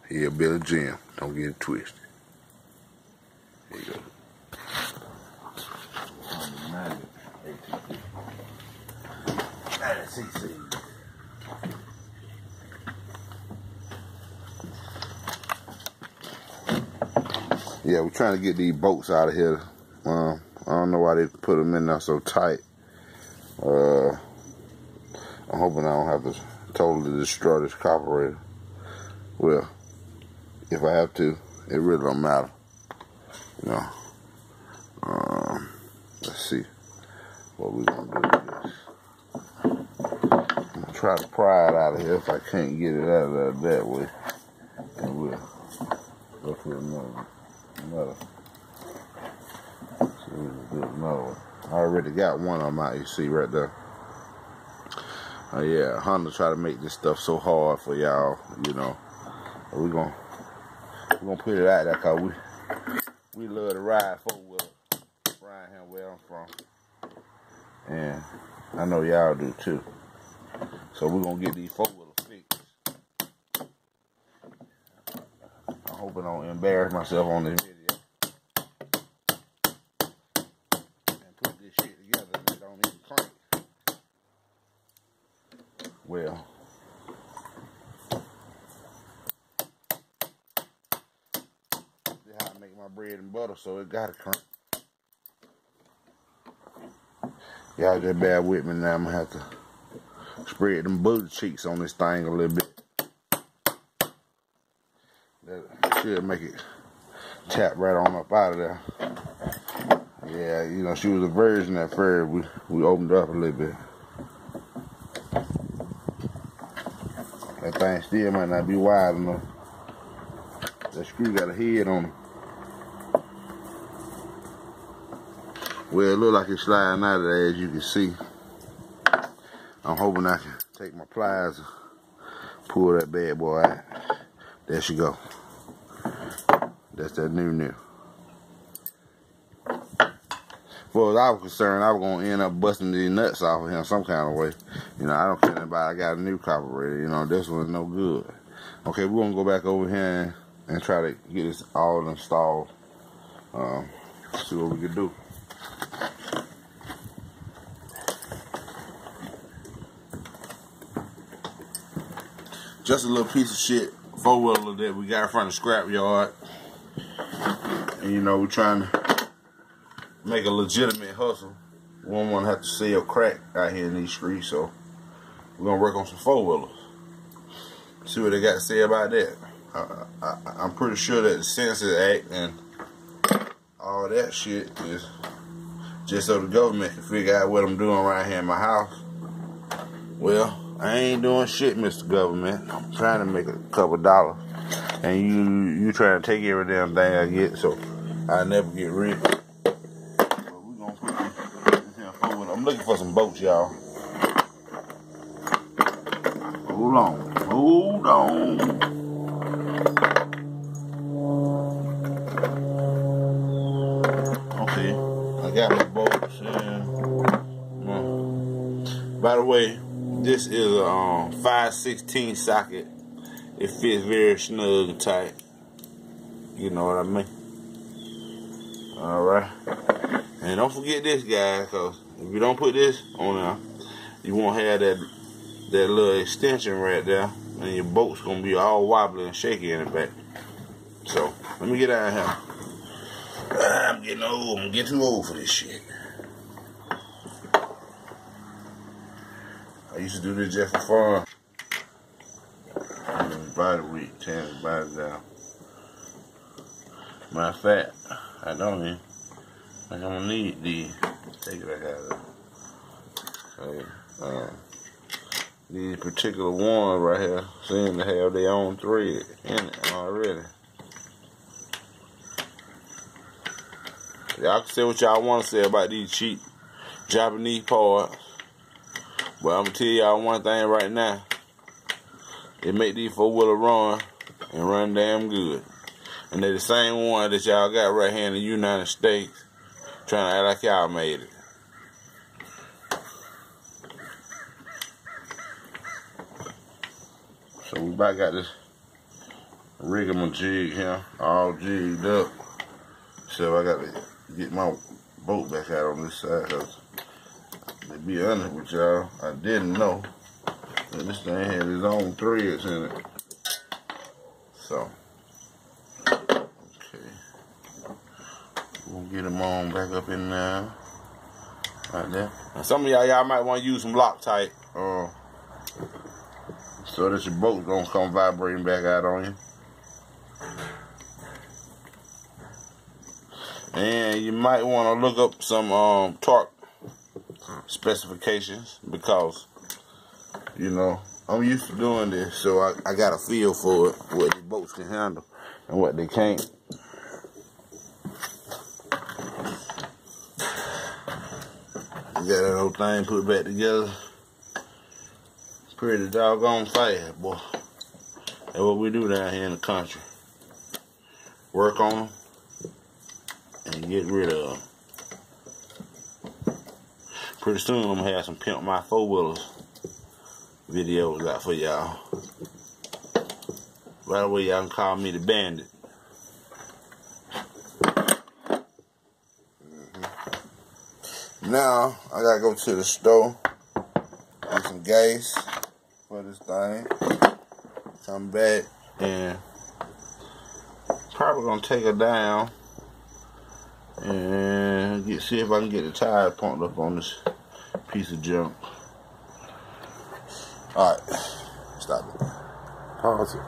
Here, Billy Jim. Don't get it twisted. Here you go. Yeah, we're trying to get these bolts out of here. I don't know why they put them in there so tight. I'm hoping I don't have to totally destroy this carburetor. Well, if I have to, it really don't matter. You know. Let's see what we're gonna do with this. I'm gonna try to pry it out of here. If I can't get it out of there that way, then we'll go to another. See, we'll do another one. I already got one of them out. You see right there. Yeah, Honda try to make this stuff so hard for y'all. You know, we're gonna put it out there because we love to ride 4-wheelers around here where I'm from, and I know y'all do too. So we're gonna get these 4-wheelers fixed. I'm hoping I don't embarrass myself on this video and put this shit together and it don't even crank. Well, this is how I make my bread and butter, so it gotta crank. Y'all just bear with me now. I'm gonna have to spread them booty cheeks on this thing a little bit. That should make it tap right on up out of there. Yeah, you know, she was a virgin at first. We opened her up a little bit. That thing still might not be wide enough. That screw got a head on it. Well, it look like it's sliding out of there, as you can see. I'm hoping I can take my pliers and pull that bad boy out. There she go. That's that new. As far as I was concerned, I was going to end up busting these nuts off of him some kind of way. You know, I don't care about I got a new carburetor. You know, this one's no good. Okay, we're going to go back over here and try to get this all installed. See what we can do. Just a little piece of shit 4-wheeler that we got from the scrap yard. And you know, we're trying to make a legitimate hustle. We don't want to have to sell crack out here in these streets, so we're going to work on some 4-wheelers. See what they got to say about that. I'm pretty sure that the Census Act and all that shit is just so the government can figure out what I'm doing right here in my house. Well, I ain't doing shit, Mr. Government. I'm trying to make a couple dollars, and you trying to take every damn thing I get, so I never get rich. But we gonna put this here forward. I'm looking for some boats, y'all. Hold on. Okay, I got my boats, and by the way, this is a 5/16 socket. It fits very snug and tight. You know what I mean? Alright. And don't forget this, guys, because if you don't put this on there, you won't have that little extension right there, and your boat's going to be all wobbly and shaky in the back. So, let me get out of here. I'm getting old. I'm getting too old for this shit. I used to do this just for fun. Body weak, tearing his body down. Matter of fact, I don't even think I'm gonna need these. Take it back out of there. Okay. These particular ones right here seem to have their own thread in it already. Y'all can say what y'all want to say about these cheap Japanese parts. But I'm going to tell y'all one thing right now. It make these 4-wheeler run and run damn good. And they're the same one that y'all got right here in the United States. Trying to act like y'all made it. So we about got this rigging my jig here, all jigged up. So I got to get my boat back out on this side, cause to be honest with y'all, I didn't know that this thing had its own threads in it. So, okay, we'll get them on back up in there, like that. And some of y'all might want to use some Loctite, so that your boat don't come vibrating back out on you. And you might want to look up some torque specifications, because you know I'm used to doing this, so I got a feel for it, what the boats can handle and what they can't. You got that whole thing put back together pretty doggone fast, boy. That's what we do down here in the country. Work on them and get rid of them. Pretty soon I'm gonna have some Pimp My 4-wheelers videos out for y'all. Right away y'all can call me the Bandit. Now I gotta go to the store and some gas for this thing. Come back and probably gonna take her down and see if I can get the tire pumped up on this piece of junk. Alright, stop it. Pause it.